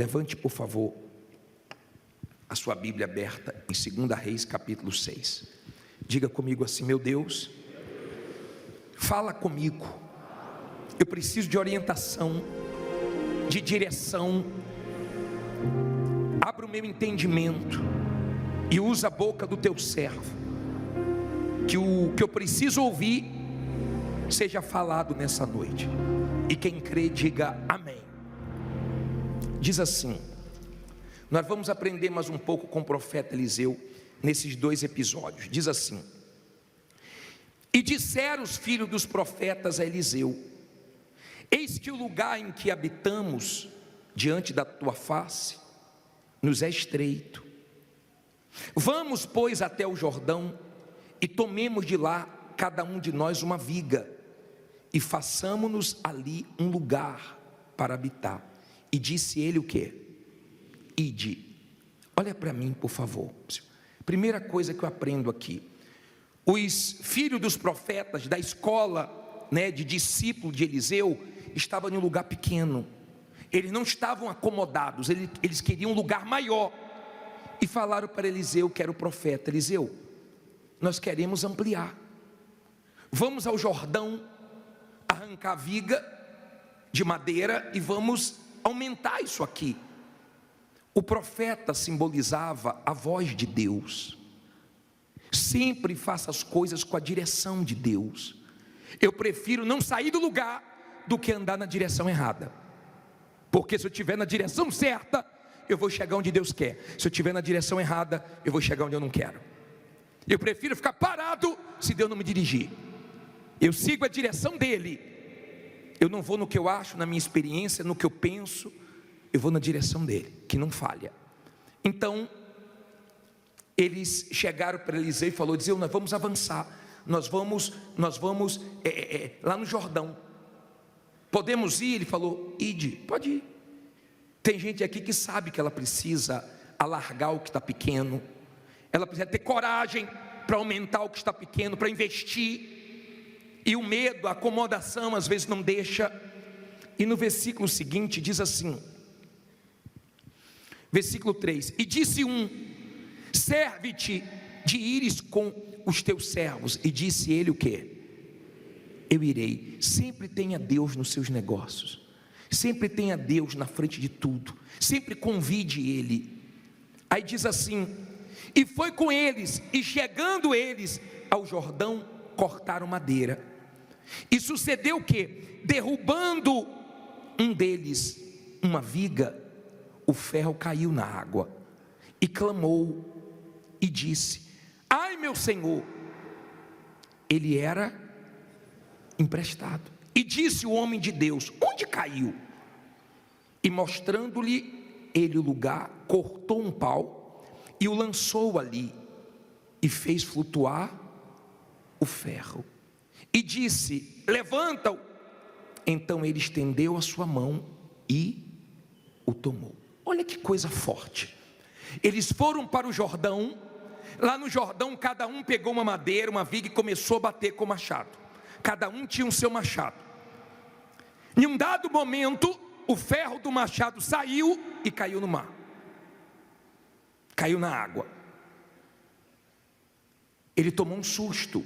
Levante, por favor, a sua Bíblia aberta em 2 Reis, capítulo 6. Diga comigo assim: meu Deus, fala comigo. Eu preciso de orientação, de direção. Abra o meu entendimento e usa a boca do teu servo, que o que eu preciso ouvir seja falado nessa noite. E quem crê, diga amém. Diz assim: nós vamos aprender mais um pouco com o profeta Eliseu nesses 2 episódios. Diz assim: e disseram os filhos dos profetas a Eliseu: eis que o lugar em que habitamos diante da tua face nos é estreito. Vamos, pois, até o Jordão e tomemos de lá cada um de nós uma viga e façamo-nos ali um lugar para habitar. E disse ele o quê? Ide. Olha para mim, por favor. Primeira coisa que eu aprendo aqui: os filhos dos profetas da escola, de discípulo de Eliseu, estavam em um lugar pequeno. Eles não estavam acomodados, eles queriam um lugar maior. E falaram para Eliseu, que era o profeta: Eliseu, nós queremos ampliar. Vamos ao Jordão, arrancar a viga de madeira e vamos aumentar isso aqui. O profeta simbolizava a voz de Deus. Sempre faça as coisas com a direção de Deus. Eu prefiro não sair do lugar do que andar na direção errada, porque se eu estiver na direção certa, eu vou chegar onde Deus quer. Se eu estiver na direção errada, eu vou chegar onde eu não quero. Eu prefiro ficar parado se Deus não me dirigir. Eu sigo a direção dele. Eu não vou no que eu acho, na minha experiência, no que eu penso. Eu vou na direção dele, que não falha. Então, eles chegaram para Eliseu e falou: Eliseu, nós vamos avançar. Nós vamos lá no Jordão. Podemos ir? Ele falou: ide, pode ir. Tem gente aqui que sabe que ela precisa alargar o que está pequeno. Ela precisa ter coragem para aumentar o que está pequeno, para investir. E o medo, a acomodação às vezes não deixa. E no versículo seguinte diz assim, versículo 3: e disse um: serve-te de ires com os teus servos. E disse ele o quê? Eu irei. Sempre tenha Deus nos seus negócios. Sempre tenha Deus na frente de tudo. Sempre convide Ele. Aí diz assim: e foi com eles, e chegando eles ao Jordão, cortaram madeira. E sucedeu o quê? Derrubando um deles uma viga, o ferro caiu na água. E clamou e disse: ai, meu senhor! Ele era emprestado. E disse o homem de Deus: onde caiu? E mostrando-lhe ele o lugar, cortou um pau e o lançou ali e fez flutuar o ferro. E disse: levanta-o. Então ele estendeu a sua mão e o tomou. Olha que coisa forte. Eles foram para o Jordão. Lá no Jordão, cada um pegou uma madeira, uma viga, e começou a bater com o machado. Cada um tinha o seu machado. Em um dado momento, o ferro do machado saiu e caiu no mar. Caiu na água. Ele tomou um susto.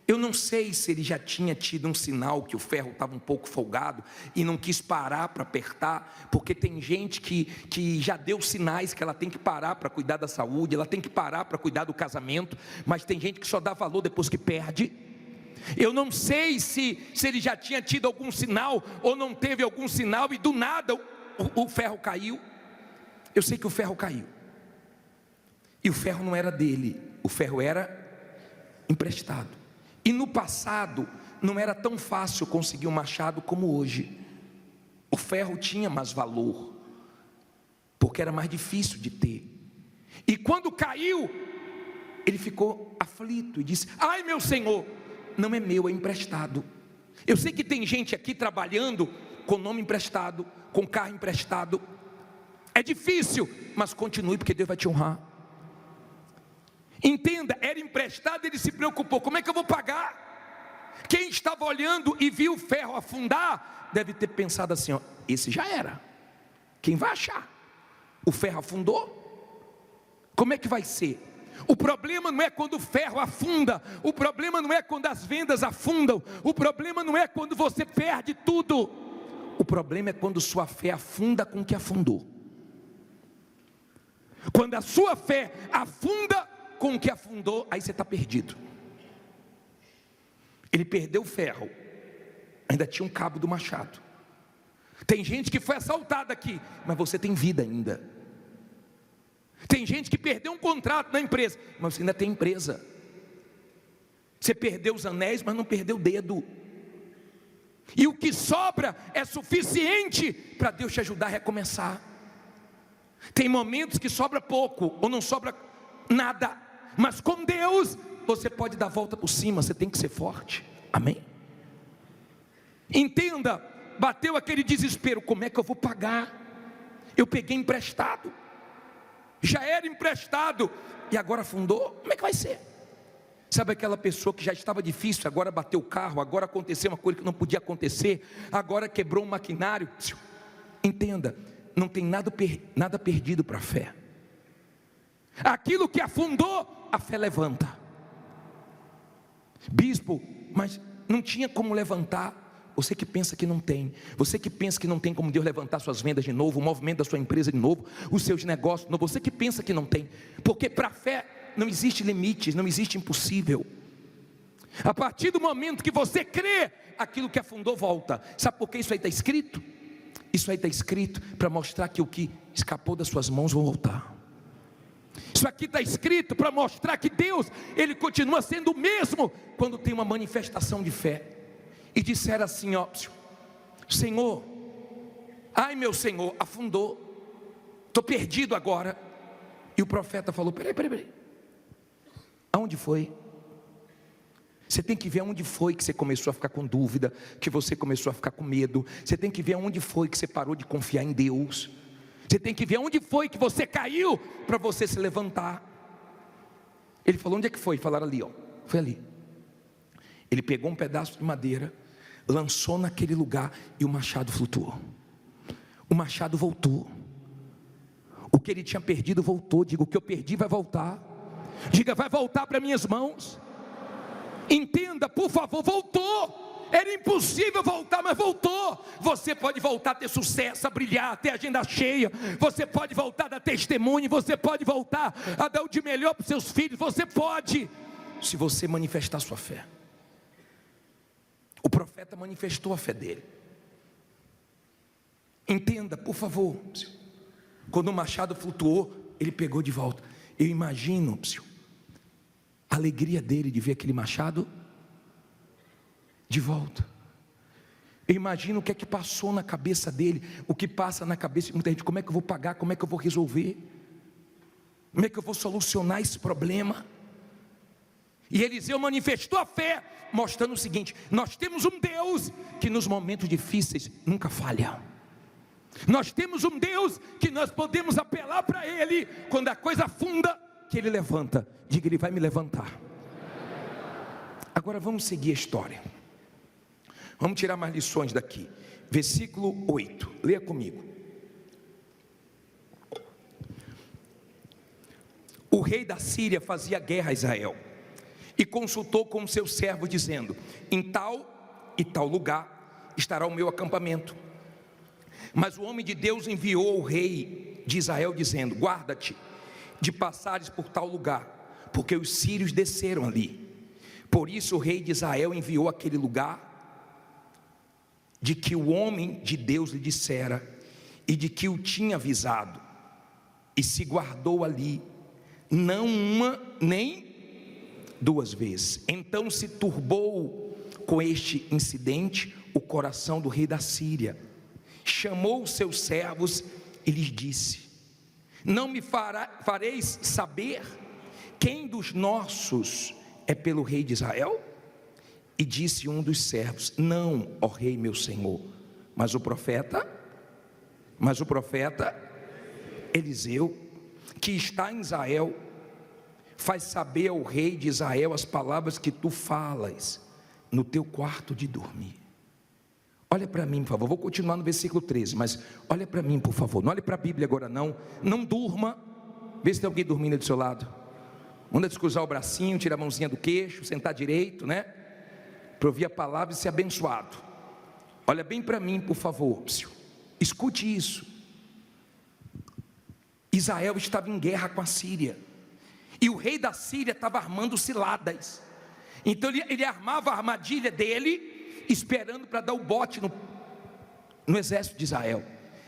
Eu não sei se ele já tinha tido um sinal que o ferro estava um pouco folgado e não quis parar para apertar, porque tem gente que já deu sinais que ela tem que parar para cuidar da saúde, ela tem que parar para cuidar do casamento, mas tem gente que só dá valor depois que perde. Eu não sei se ele já tinha tido algum sinal ou não teve algum sinal e do nada o ferro caiu. Eu sei que o ferro caiu. E o ferro não era dele, o ferro era emprestado. E no passado não era tão fácil conseguir um machado como hoje. O ferro tinha mais valor, porque era mais difícil de ter. E quando caiu, ele ficou aflito e disse: ai, meu senhor! Não é meu, é emprestado. Eu sei que tem gente aqui trabalhando com nome emprestado, com carro emprestado. É difícil, mas continue, porque Deus vai te honrar. Entenda, era emprestado, ele se preocupou: como é que eu vou pagar? Quem estava olhando e viu o ferro afundar, deve ter pensado assim: ó, esse já era, quem vai achar? O ferro afundou? Como é que vai ser? O problema não é quando o ferro afunda, o problema não é quando as vendas afundam, o problema não é quando você perde tudo, o problema é quando sua fé afunda com o que afundou. Quando a sua fé afunda com o que afundou, aí você está perdido. Ele perdeu o ferro, ainda tinha um cabo do machado. Tem gente que foi assaltada aqui, mas você tem vida ainda. Tem gente que perdeu um contrato na empresa, mas você ainda tem empresa. Você perdeu os anéis, mas não perdeu o dedo. E o que sobra é suficiente para Deus te ajudar a recomeçar. Tem momentos que sobra pouco, ou não sobra nada, mas com Deus, você pode dar a volta por cima. Você tem que ser forte, amém? Entenda, bateu aquele desespero, como é que eu vou pagar? Eu peguei emprestado, já era emprestado, e agora afundou, como é que vai ser? Sabe aquela pessoa que já estava difícil, agora bateu o carro, agora aconteceu uma coisa que não podia acontecer, agora quebrou um maquinário. Entenda, não tem nada perdido para a fé. Aquilo que afundou, a fé levanta. Bispo, mas não tinha como levantar. Você que pensa que não tem, você que pensa que não tem como Deus levantar suas vendas de novo, o movimento da sua empresa de novo, os seus negócios de novo, você que pensa que não tem, porque para a fé não existe limites, não existe impossível. A partir do momento que você crê, aquilo que afundou volta. Sabe por que isso aí está escrito? Isso aí está escrito para mostrar que o que escapou das suas mãos vai voltar. Isso aqui está escrito para mostrar que Deus, Ele continua sendo o mesmo quando tem uma manifestação de fé. E disseram assim, ó, Senhor, ai meu Senhor, afundou, estou perdido agora. E o profeta falou, peraí, aonde foi? Você tem que ver aonde foi que você começou a ficar com dúvida, que você começou a ficar com medo. Você tem que ver aonde foi que você parou de confiar em Deus. Você tem que ver aonde foi que você caiu para você se levantar. Ele falou, onde é que foi? Falaram ali, ó, foi ali. Ele pegou um pedaço de madeira, lançou naquele lugar e o machado flutuou. O machado voltou. O que ele tinha perdido voltou. Diga, o que eu perdi vai voltar. Diga, vai voltar para minhas mãos. Entenda, por favor, voltou. Era impossível voltar, mas voltou. Você pode voltar a ter sucesso, a brilhar, a ter agenda cheia. Você pode voltar a dar testemunho. Você pode voltar a dar o de melhor para os seus filhos. Você pode, se você manifestar sua fé. O profeta manifestou a fé dele. Entenda, por favor. Quando o machado flutuou, ele pegou de volta. Eu imagino a alegria dele de ver aquele machado de volta. Eu imagino o que é que passou na cabeça dele, o que passa na cabeça de muita gente. Como é que eu vou pagar? Como é que eu vou resolver? Como é que eu vou solucionar esse problema? E Eliseu manifestou a fé, mostrando o seguinte: nós temos um Deus que nos momentos difíceis nunca falha. Nós temos um Deus que nós podemos apelar para Ele quando a coisa afunda, que Ele levanta. Diga, Ele vai me levantar. Agora vamos seguir a história. Vamos tirar mais lições daqui. Versículo 8, leia comigo. O rei da Síria fazia guerra a Israel e consultou com seus servos, dizendo: em tal e tal lugar estará o meu acampamento. Mas o homem de Deus enviou ao rei de Israel, dizendo: guarda-te de passares por tal lugar, porque os sírios desceram ali. Por isso o rei de Israel enviou àquele lugar de que o homem de Deus lhe dissera, e de que o tinha avisado, e se guardou ali, não uma nem duas vezes. Então se turbou com este incidente o coração do rei da Síria. Chamou os seus servos e lhes disse: não me fareis saber quem dos nossos é pelo rei de Israel? E disse um dos servos: não, ó rei meu senhor. Mas o profeta Eliseu, que está em Israel, faz saber ao rei de Israel as palavras que tu falas no teu quarto de dormir. Olha para mim, por favor. Vou continuar no versículo 13, mas olha para mim, por favor. Não olhe para a Bíblia agora não. Não durma. Vê se tem alguém dormindo do seu lado. Manda descruzar o bracinho, tira a mãozinha do queixo, sentar direito, né? Para ouvir a palavra e ser abençoado. Olha bem para mim, por favor. Escute isso. Israel estava em guerra com a Síria. E o rei da Síria estava armando ciladas. Então ele armava a armadilha dele, esperando para dar o bote no exército de Israel.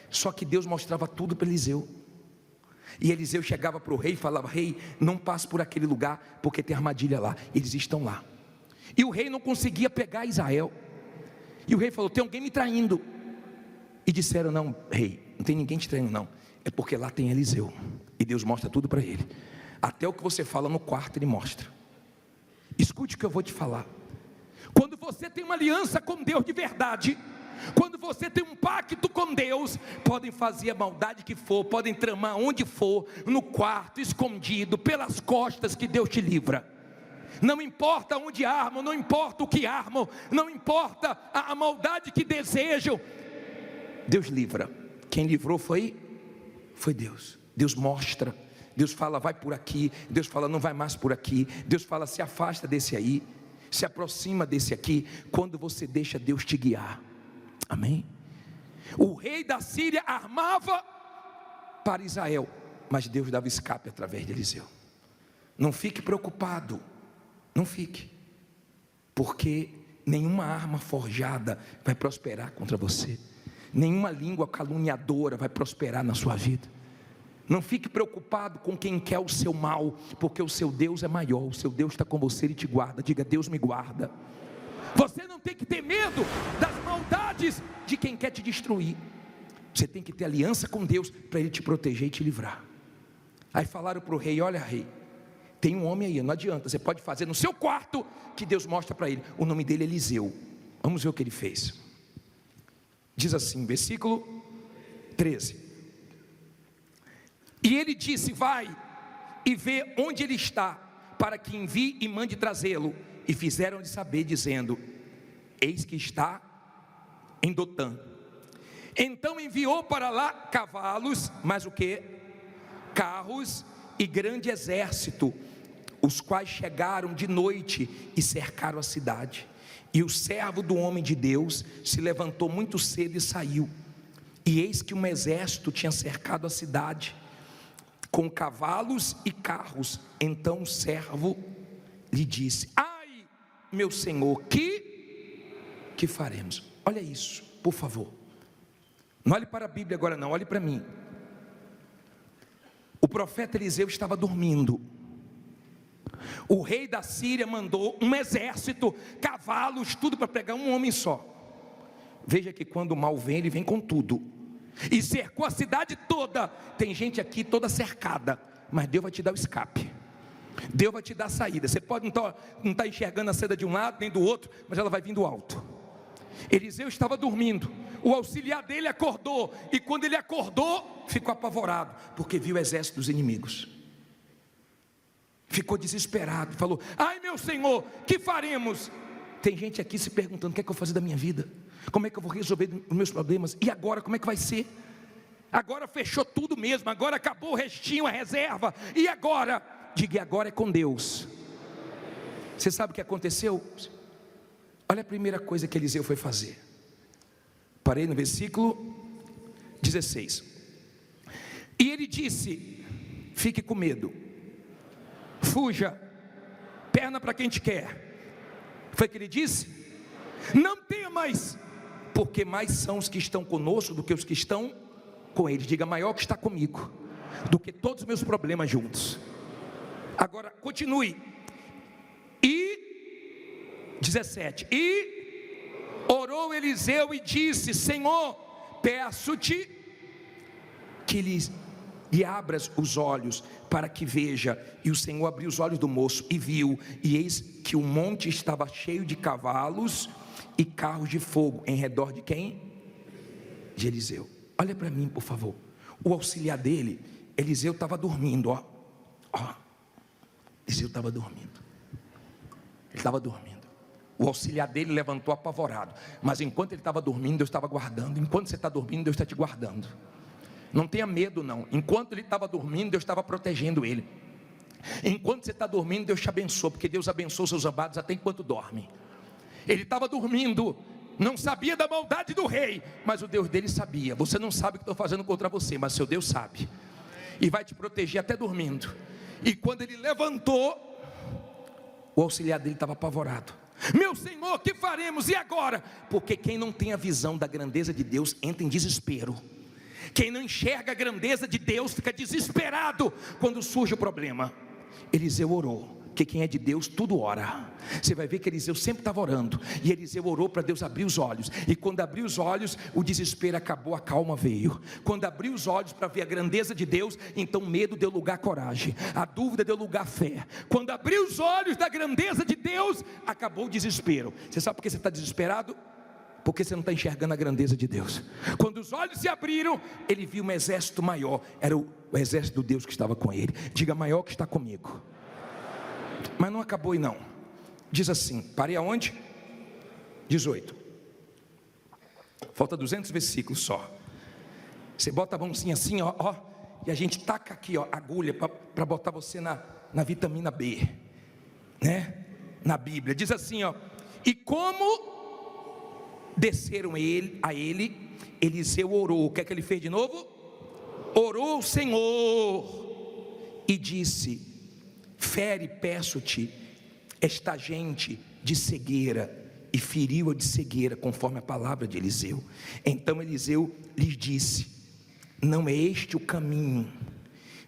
Só que Deus mostrava tudo para Eliseu. E Eliseu chegava para o rei e falava: rei, não passe por aquele lugar, porque tem armadilha lá, eles estão lá. E o rei não conseguia pegar Israel. E o rei falou: tem alguém me traindo. E disseram: não, rei, não tem ninguém te traindo não, é porque lá tem Eliseu. E Deus mostra tudo para ele. Até o que você fala no quarto ele mostra. Escute o que eu vou te falar. Quando você tem uma aliança com Deus de verdade, quando você tem um pacto com Deus, podem fazer a maldade que for, podem tramar onde for, no quarto, escondido, pelas costas, que Deus te livra. Não importa onde armam, não importa o que armam, não importa a maldade que desejam, Deus livra. Quem livrou foi Deus. Deus mostra, Deus fala: vai por aqui, Deus fala: não vai mais por aqui, Deus fala: se afasta desse aí, se aproxima desse aqui, quando você deixa Deus te guiar. Amém? O rei da Síria armava para Israel, mas Deus dava escape através de Eliseu. Não fique preocupado, não fique, porque nenhuma arma forjada vai prosperar contra você, nenhuma língua caluniadora vai prosperar na sua vida. Não fique preocupado com quem quer o seu mal, porque o seu Deus é maior. O seu Deus está com você e te guarda. Diga: Deus me guarda. Você não tem que ter medo das maldades de quem quer te destruir. Você tem que ter aliança com Deus para Ele te proteger e te livrar. Aí falaram para o rei: olha, rei, tem um homem aí, não adianta, você pode fazer no seu quarto, que Deus mostra para ele. O nome dele é Eliseu. Vamos ver o que ele fez. Diz assim, versículo 13: e ele disse: vai e vê onde ele está, para que envie e mande trazê-lo. E fizeram-lhe saber, dizendo: eis que está em Dotã. Então enviou para lá cavalos, mas o que? Carros e grande exército, os quais chegaram de noite e cercaram a cidade. E o servo do homem de Deus se levantou muito cedo e saiu. E eis que um exército tinha cercado a cidade, com cavalos e carros. Então o servo lhe disse: ai, meu senhor, que faremos? Olha isso, por favor. Não olhe para a Bíblia agora não, olhe para mim. O profeta Eliseu estava dormindo. O rei da Síria mandou um exército, cavalos, tudo para pegar um homem só. Veja que quando o mal vem, ele vem com tudo. E cercou a cidade toda. Tem gente aqui toda cercada, mas Deus vai te dar o escape. Deus vai te dar a saída. Você pode não estar enxergando a seda de um lado nem do outro, mas ela vai vir do alto. Eliseu estava dormindo. O auxiliar dele acordou. E quando ele acordou, ficou apavorado, porque viu o exército dos inimigos. Ficou desesperado, falou: ai, meu senhor, que faremos? Tem gente aqui se perguntando: o que é que eu vou fazer da minha vida? Como é que eu vou resolver os meus problemas? E agora, como é que vai ser? Agora fechou tudo mesmo, agora acabou o restinho, a reserva. E agora? Diga: agora é com Deus. Você sabe o que aconteceu? Olha a primeira coisa que Eliseu foi fazer. Parei no versículo 16. E ele disse: fique com medo, fuja, perna para quem te quer. Foi o que ele disse? Não temas, porque mais são os que estão conosco do que os que estão com eles. Diga: maior que está comigo do que todos os meus problemas juntos. Agora continue. E 17: e orou Eliseu e disse: Senhor, peço-te que lhe abras os olhos para que veja. E o Senhor abriu os olhos do moço e viu, e eis que o monte estava cheio de cavalos e carros de fogo em redor de quem? De Eliseu. Olha para mim, por favor. O auxiliar dele, Eliseu, estava dormindo, ó. Eliseu estava dormindo. Ele estava dormindo. O auxiliar dele levantou apavorado. Mas enquanto ele estava dormindo, Deus estava guardando. Enquanto você está dormindo, Deus está te guardando. Não tenha medo não. Enquanto ele estava dormindo, Deus estava protegendo ele. Enquanto você está dormindo, Deus te abençoa. Porque Deus abençoa os seus amados até enquanto dorme. Ele estava dormindo, não sabia da maldade do rei, mas o Deus dele sabia. Você não sabe o que estou fazendo contra você, mas seu Deus sabe. E vai te proteger até dormindo. E quando ele levantou, o auxiliar dele estava apavorado. Meu Senhor, que faremos? E agora? Porque quem não tem a visão da grandeza de Deus entra em desespero. Quem não enxerga a grandeza de Deus fica desesperado quando surge o problema. Eliseu orou, porque quem é de Deus tudo ora. Você vai ver que Eliseu sempre estava orando. E Eliseu orou para Deus abrir os olhos. E quando abriu os olhos, o desespero acabou, a calma veio. Quando abriu os olhos para ver a grandeza de Deus, então medo deu lugar a coragem, a dúvida deu lugar a fé. Quando abriu os olhos da grandeza de Deus, acabou o desespero. Você sabe por que você está desesperado? Porque você não está enxergando a grandeza de Deus. Quando os olhos se abriram, ele viu um exército maior. Era o exército do Deus que estava com ele. Diga: maior que está comigo. Mas não acabou aí não. Diz assim, parei aonde? 18. Falta 200 versículos só. Você bota a mãozinha assim, ó, e a gente taca aqui, ó, agulha para botar você na vitamina B, né? Na Bíblia. Diz assim, ó: e como desceram a ele, Eliseu orou. O que é que ele fez de novo? Orou ao Senhor e disse: fere, peço-te, esta gente de cegueira. E feriu-a de cegueira, conforme a palavra de Eliseu. Então Eliseu lhes disse: não é este o caminho,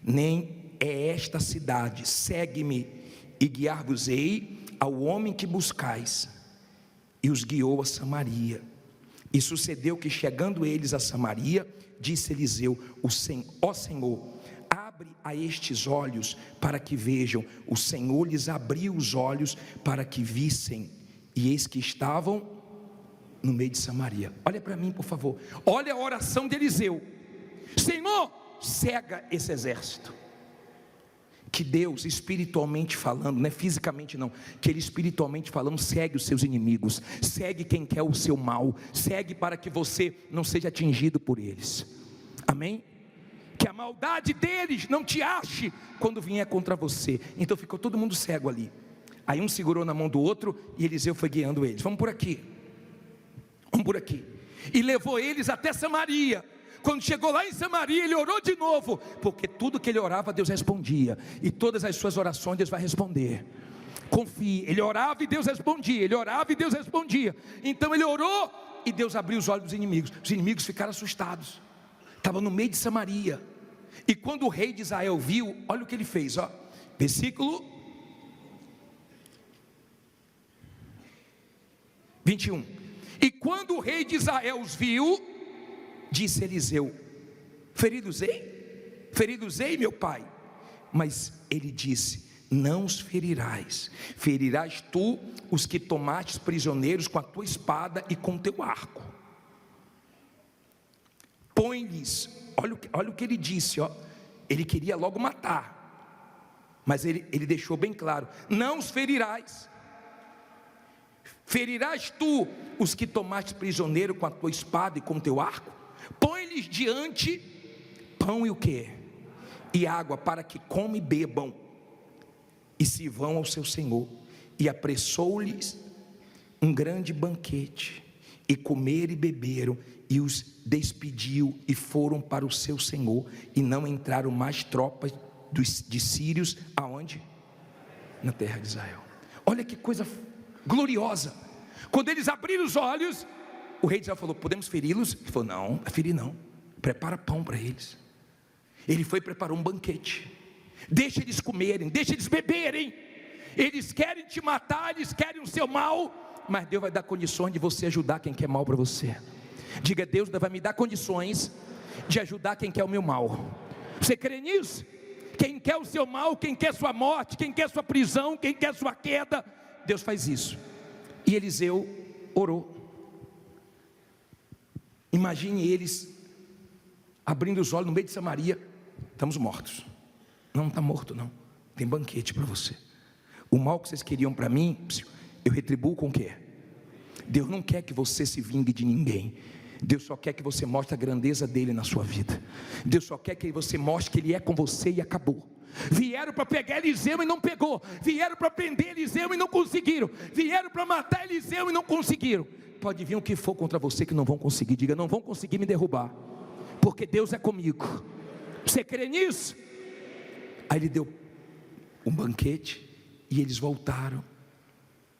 nem é esta cidade. Segue-me e guiar-vos-ei ao homem que buscais. E os guiou a Samaria. E sucedeu que, chegando eles a Samaria, disse Eliseu: ó Senhor, abre a estes olhos para que vejam. O Senhor lhes abriu os olhos para que vissem, e eis que estavam no meio de Samaria. Olha para mim, por favor. Olha a oração de Eliseu: Senhor, cega esse exército. Que Deus, espiritualmente falando, não é fisicamente não, que Ele espiritualmente falando segue os seus inimigos, segue quem quer o seu mal, segue para que você não seja atingido por eles. Amém? Que a maldade deles não te ache quando vier contra você. Então ficou todo mundo cego ali. Aí um segurou na mão do outro e Eliseu foi guiando eles. Vamos por aqui. Vamos por aqui. E levou eles até Samaria. Quando chegou lá em Samaria, ele orou de novo, porque tudo que ele orava, Deus respondia. E todas as suas orações Deus vai responder. Confie. Ele orava e Deus respondia. Ele orava e Deus respondia. Então ele orou e Deus abriu os olhos dos inimigos. Os inimigos ficaram assustados. Estavam no meio de Samaria. E quando o rei de Israel viu, olha o que ele fez, ó. Versículo 21. E quando o rei de Israel os viu, disse Eliseu: feridos ei, meu pai. Mas ele disse: não os ferirás, ferirás tu os que tomastes prisioneiros com a tua espada e com o teu arco. Põe-lhes, olha o que ele disse, ó. Ele queria logo matar, mas ele deixou bem claro: não os ferirás. Ferirás tu os que tomaste prisioneiro com a tua espada e com o teu arco. Põe-lhes diante pão e o quê? E água, para que comam e bebam, e se vão ao seu senhor. E apressou-lhes um grande banquete, e comeram e beberam, e os despediu, e foram para o seu senhor. E não entraram mais tropas de sírios, aonde? Na terra de Israel. Olha que coisa gloriosa. Quando eles abriram os olhos, o rei de Israel falou: podemos feri-los? Ele falou: não, ferir não, prepara pão para eles. Ele foi e preparou um banquete. Deixa eles comerem, deixa eles beberem. Eles querem te matar, eles querem o seu mal, mas Deus vai dar condições de você ajudar quem quer mal para você. Diga: Deus vai me dar condições de ajudar quem quer o meu mal. Você crê nisso? Quem quer o seu mal, quem quer sua morte, quem quer sua prisão, quem quer sua queda, Deus faz isso. E Eliseu orou. Imagine eles abrindo os olhos no meio de Samaria: estamos mortos. Não está morto não, tem banquete para você. O mal que vocês queriam para mim, eu retribuo com o quê? Deus não quer que você se vingue de ninguém. Deus só quer que você mostre a grandeza dele na sua vida. Deus só quer que você mostre que ele é com você e acabou. Vieram para pegar Eliseu e não pegou. Vieram para prender Eliseu e não conseguiram. Vieram para matar Eliseu e não conseguiram. Pode vir o que for contra você que não vão conseguir. Diga, não vão conseguir me derrubar, porque Deus é comigo. Você crê nisso? Aí ele deu um banquete e eles voltaram.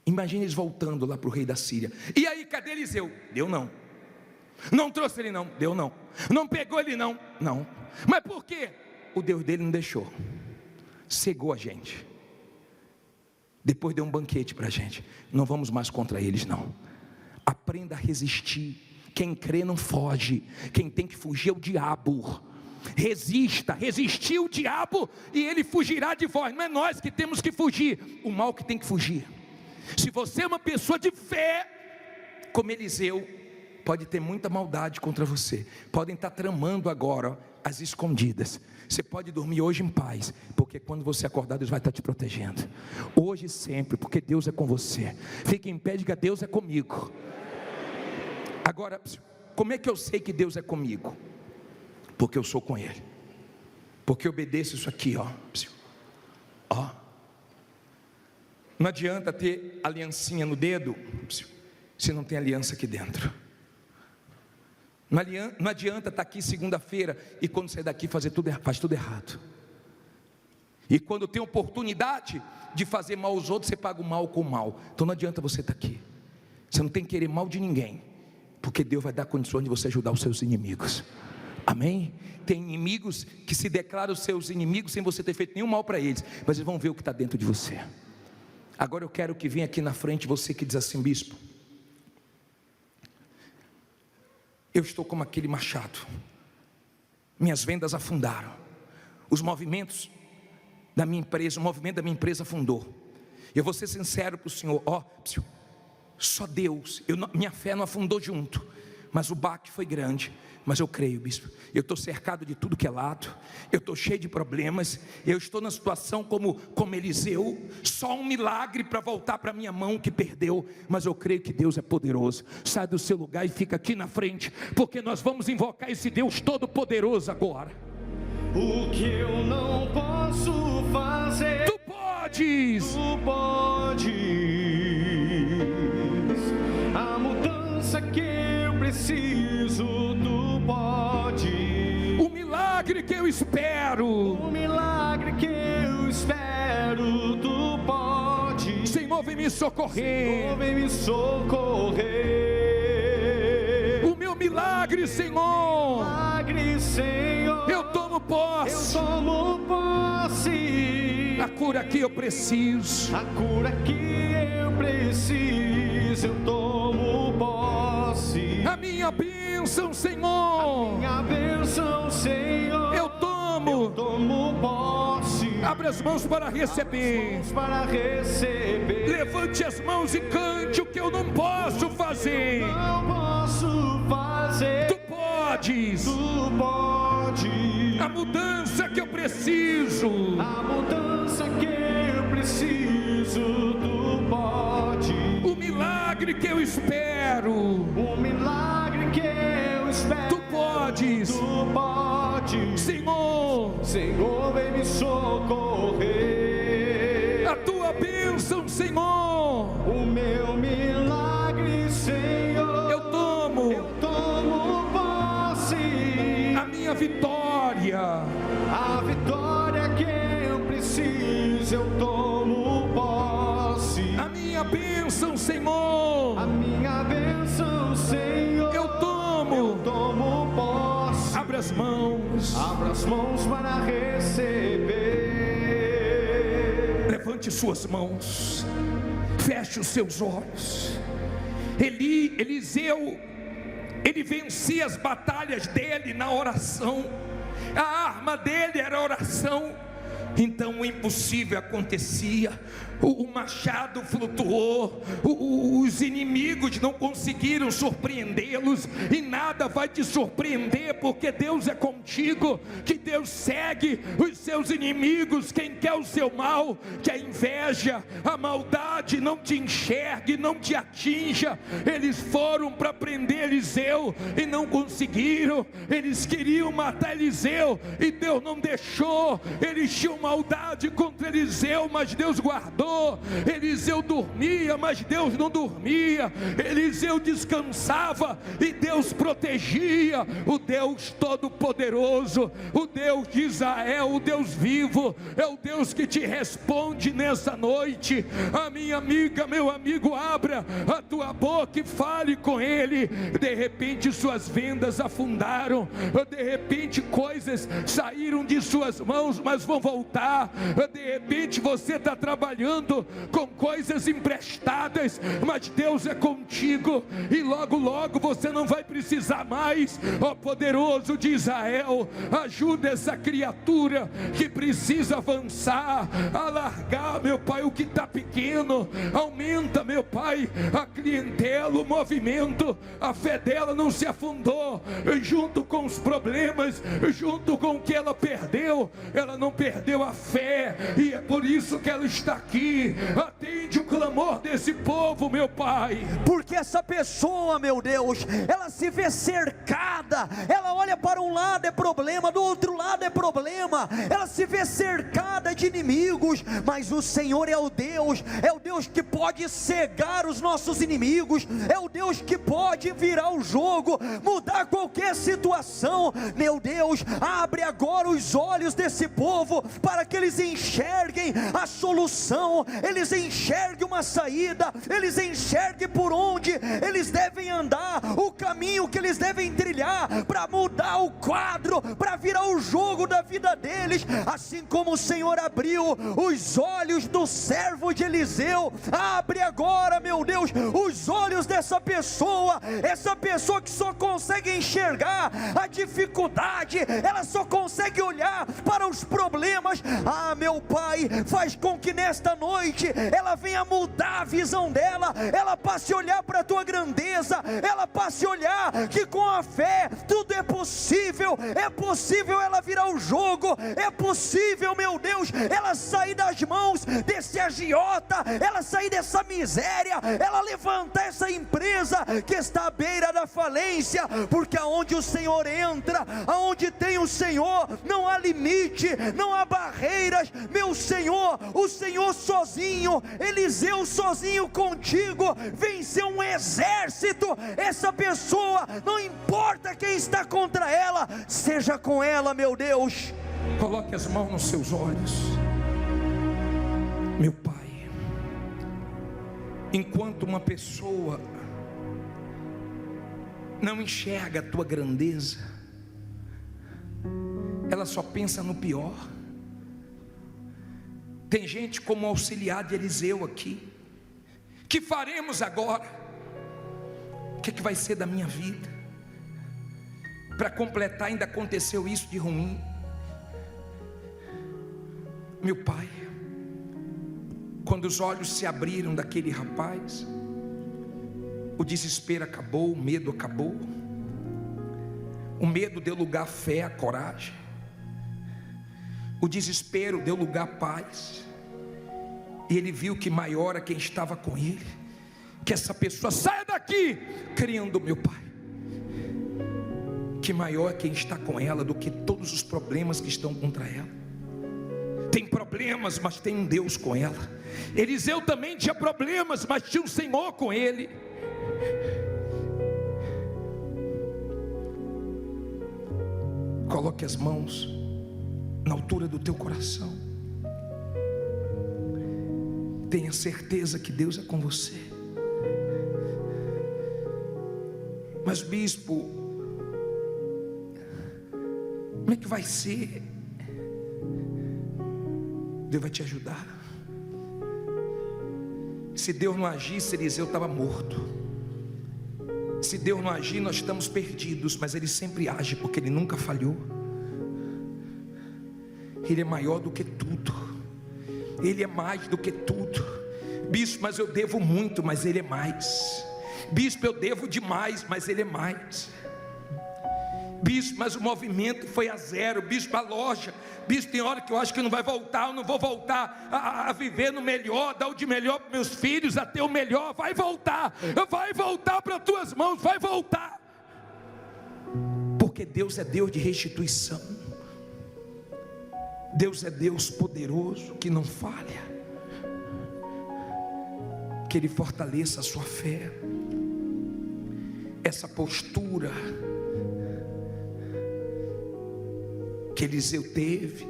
Imagine eles voltando lá para o rei da Síria. E aí, cadê Eliseu? Deu não. Não trouxe ele não? Deu não. Não pegou ele não? Não. Mas por quê? O Deus dele não deixou. Cegou a gente. Depois deu um banquete para a gente. Não vamos mais contra eles não. Aprenda a resistir. Quem crê não foge. Quem tem que fugir é o diabo. Resista, resistir o diabo e ele fugirá de vós. Não é nós que temos que fugir, o mal que tem que fugir. Se você é uma pessoa de fé, como Eliseu, pode ter muita maldade contra você. Podem estar tramando agora, às escondidas. Você pode dormir hoje em paz, porque quando você acordar, Deus vai estar te protegendo. Hoje e sempre, porque Deus é com você. Fique em pé e diga, Deus é comigo. Agora, como é que eu sei que Deus é comigo? Porque eu sou com Ele. Porque eu obedeço isso aqui, ó. Ó. Não adianta ter aliancinha no dedo se não tem aliança aqui dentro. Não adianta estar aqui segunda-feira e quando sair daqui faz tudo errado. E quando tem oportunidade de fazer mal aos outros, você paga o mal com o mal. Então não adianta você estar aqui. Você não tem que querer mal de ninguém, porque Deus vai dar condições de você ajudar os seus inimigos. Amém? Tem inimigos que se declaram seus inimigos sem você ter feito nenhum mal para eles, mas eles vão ver o que está dentro de você. Agora eu quero que venha aqui na frente você que diz assim, bispo, eu estou como aquele machado, minhas vendas afundaram, os movimentos da minha empresa, o movimento da minha empresa afundou. Eu vou ser sincero para o senhor, só Deus, minha fé não afundou junto, mas o baque foi grande. Mas eu creio, bispo, eu estou cercado de tudo que é lado, eu estou cheio de problemas, eu estou na situação como Eliseu, só um milagre para voltar para a minha mão que perdeu, mas eu creio que Deus é poderoso. Sai do seu lugar e fica aqui na frente, porque nós vamos invocar esse Deus todo poderoso agora. O que eu não posso fazer, tu podes, a mudança que eu preciso, tu pode. O milagre que eu espero, tu pode. Senhor, vem me socorrer. Senhor, vem me socorrer. O meu milagre, Senhor, eu tomo posse. A cura que eu preciso, eu tomo posse. A minha bênção, Senhor, eu tomo posse. Abra as mãos para receber. Levante as mãos e cante o que eu não posso fazer. Tu podes. A mudança que eu preciso, tu pode. O milagre que eu espero, tu podes. Senhor, vem me socorrer. A tua bênção, Senhor, o meu milagre, Senhor, eu tomo posse. A minha vitória, a vitória que eu preciso, eu tomo posse. A minha bênção, Senhor, eu tomo posse. Abra as mãos para receber. Levante suas mãos, feche os seus olhos. Eliseu, ele vencia as batalhas dele na oração. A arma dele era a oração. Então o impossível acontecia, o machado flutuou, os inimigos não conseguiram surpreendê-los, e nada vai te surpreender, porque Deus é contigo, que Deus segue os seus inimigos. Quem quer o seu mal, que a inveja, a maldade não te enxergue, não te atinja. Eles foram para prender Eliseu e não conseguiram, eles queriam matar Eliseu e Deus não deixou. Eles tinham maldade contra Eliseu, mas Deus guardou. Eliseu dormia, mas Deus não dormia. Eliseu descansava e Deus protegia. O Deus Todo-Poderoso, o Deus de Israel, o Deus vivo, é o Deus que te responde nessa noite. A minha amiga, meu amigo, abra a tua boca e fale com Ele. De repente suas vendas afundaram, de repente coisas saíram de suas mãos, mas vão voltar. De repente você está trabalhando com coisas emprestadas, mas Deus é contigo, e logo logo você não vai precisar mais. Ó poderoso de Israel, ajuda essa criatura que precisa avançar, alargar, meu Pai, o que está pequeno. Aumenta, meu Pai, a clientela, o movimento. A fé dela não se afundou junto com os problemas, junto com o que ela perdeu. Ela não perdeu a fé, e é por isso que ela está aqui. Atende o clamor desse povo, meu Pai, porque essa pessoa, meu Deus, ela se vê cercada, ela olha para um lado é problema, do outro lado é problema, ela se vê cercada de inimigos, mas o Senhor é o Deus que pode cegar os nossos inimigos, é o Deus que pode virar o jogo, mudar qualquer situação. Meu Deus, abre agora os olhos desse povo, para que eles enxerguem a solução, eles enxerguem uma saída, eles enxerguem por onde eles devem andar, o caminho que eles devem trilhar, para mudar o quadro, para virar o jogo da vida deles. Assim como o Senhor abriu os olhos do servo de Eliseu, abre agora, meu Deus, os olhos dessa pessoa, essa pessoa que só consegue enxergar a dificuldade, ela só consegue olhar para os problemas. Ah, meu Pai, faz com que nesta noite ela venha mudar a visão dela, ela passe a olhar para a tua grandeza, ela passe a olhar que com a fé tudo é possível ela virar o jogo, é possível, meu Deus, ela sair das mãos desse agiota, ela sair dessa miséria, ela levantar essa empresa que está à beira da falência, porque aonde o Senhor entra, aonde tem o Senhor, não há limite, não há barreiras. Meu Senhor, o Senhor sozinho, Eliseu sozinho contigo, venceu um exército. Essa pessoa, não importa quem está contra ela, seja com ela, meu Deus. Coloque as mãos nos seus olhos. Meu Pai, enquanto uma pessoa não enxerga a tua grandeza, ela só pensa no pior. Tem gente como auxiliar de Eliseu aqui. Que faremos agora? O que vai ser da minha vida? Para completar, ainda aconteceu isso de ruim. Meu Pai, quando os olhos se abriram daquele rapaz, o desespero acabou, o medo acabou. O medo deu lugar à fé, à coragem. O desespero deu lugar à paz. E ele viu que maior é quem estava com ele. Que essa pessoa saia daqui, crendo, meu Pai, que maior é quem está com ela do que todos os problemas que estão contra ela. Tem problemas, mas tem um Deus com ela. Eliseu também tinha problemas, mas tinha um Senhor com ele. Coloque as mãos na altura do teu coração. Tenha certeza que Deus é com você. Mas bispo, como é que vai ser? Deus vai te ajudar. Se Deus não agisse, Eliseu estava morto. Se Deus não agir, nós estamos perdidos. Mas Ele sempre age, porque Ele nunca falhou. Ele é maior do que tudo, Ele é mais do que tudo. Bispo, mas eu devo muito, mas Ele é mais. Bispo, eu devo demais, mas Ele é mais. Bispo, mas o movimento foi a zero. Bispo, a loja. Bispo, tem hora que eu acho que não vai voltar. Eu não vou voltar a viver no melhor, dar o de melhor para meus filhos, a ter o melhor. Vai voltar para as tuas mãos, vai voltar. Porque Deus é Deus de restituição. Deus é Deus poderoso, que não falha. Que Ele fortaleça a sua fé, essa postura que Eliseu teve,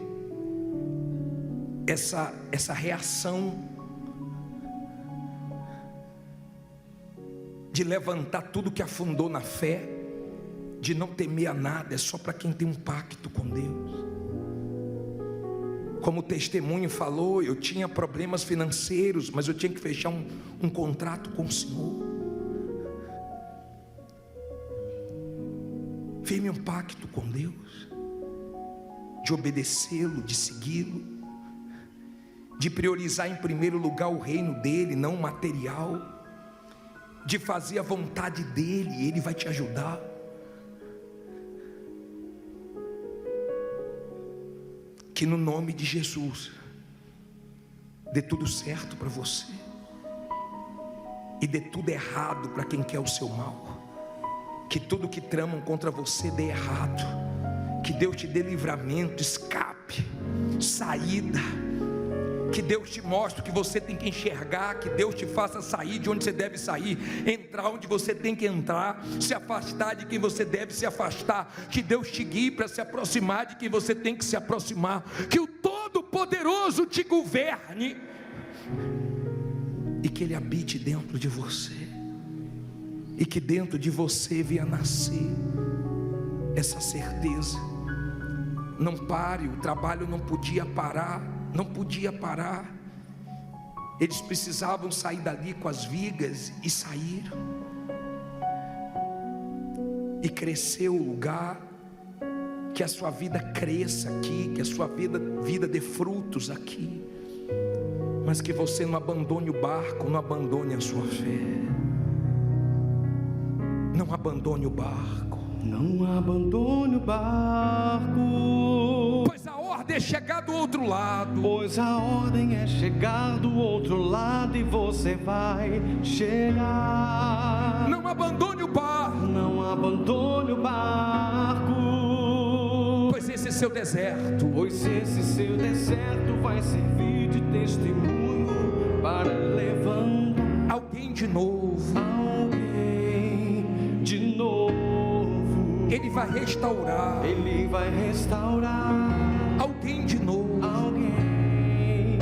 essa reação de levantar tudo que afundou na fé, de não temer a nada, é só para quem tem um pacto com Deus. Como o testemunho falou, eu tinha problemas financeiros, mas eu tinha que fechar um contrato com o Senhor. Firme um pacto com Deus, de obedecê-lo, de segui-lo, de priorizar em primeiro lugar o reino dele, não o material, de fazer a vontade dele, e Ele vai te ajudar. Que no nome de Jesus dê tudo certo para você e dê tudo errado para quem quer o seu mal. Que tudo que tramam contra você dê errado. Que Deus te dê livramento, escape, saída. Que Deus te mostre o que você tem que enxergar. Que Deus te faça sair de onde você deve sair, entrar onde você tem que entrar, se afastar de quem você deve se afastar. Que Deus te guie para se aproximar de quem você tem que se aproximar. Que o Todo-Poderoso te governe e que Ele habite dentro de você, e que dentro de você venha nascer essa certeza. Não pare, o trabalho não podia parar. Não podia parar. Eles precisavam sair dali com as vigas, e saíram. E cresceu o lugar. Que a sua vida cresça aqui, que a sua vida dê frutos aqui. Mas que você não abandone o barco, não abandone a sua fé. Não abandone o barco. Não abandone o barco, pois a ordem é chegar do outro lado. Pois a ordem é chegar do outro lado, e você vai chegar. Não abandone o barco. Não abandone o barco, pois esse seu deserto, pois esse seu deserto vai servir de testemunho para levantar alguém de novo. Alguém de novo. Ele vai restaurar. Ele vai restaurar alguém de novo. Alguém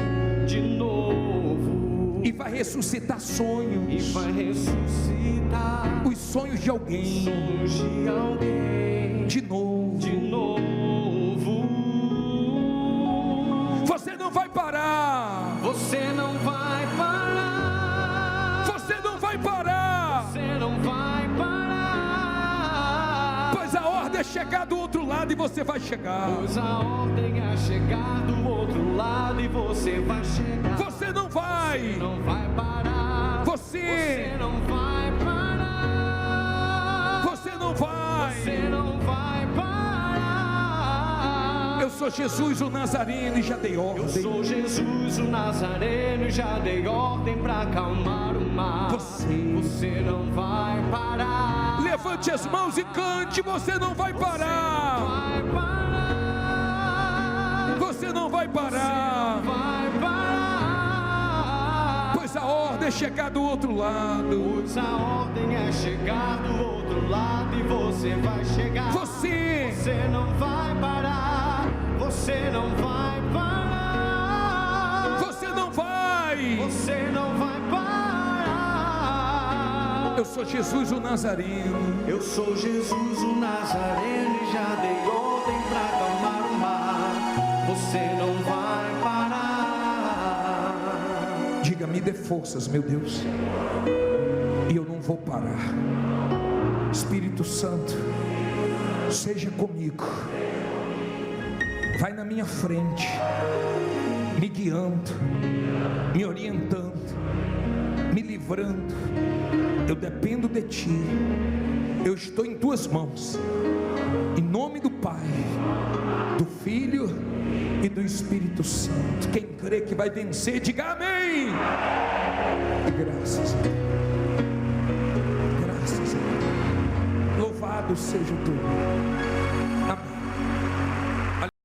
de novo. E vai ressuscitar sonhos. E vai ressuscitar os sonhos de alguém. Sonhos de alguém. De novo. De novo. Você não vai parar. Você não vai parar. Você não vai parar. Você não vai parar. Pois a ordem é chegar do outro lado, e você vai chegar. Pois a ordem é chegar do outro lado, e você vai chegar. Você não vai. Você não vai parar. Você não vai parar. Você não vai. Você não vai parar. Eu sou Jesus o Nazareno e já dei ordem. Eu sou Jesus o Nazareno e já dei ordem para acalmar o mar. Você não vai parar. Levante as mãos e cante. Você não vai parar. Você não vai parar. Você não vai parar. Pois a ordem é chegar do outro lado. Pois a ordem é chegar do outro lado, e você vai chegar. Você não vai parar. Você não vai parar. Você não vai. Você não vai parar. Eu sou Jesus o Nazareno. Eu sou Jesus o Nazareno e já dei ordem para acalmar o mar. Você não vai parar. Diga, me dê forças, meu Deus, e eu não vou parar. Espírito Santo, seja comigo. vai na minha frente, me guiando, me orientando, me livrando. Eu dependo de Ti, eu estou em Tuas mãos, em nome do Pai, do Filho e do Espírito Santo. Quem crê que vai vencer, diga amém. Graças a Deus, graças a Deus, louvado seja o Teu nome.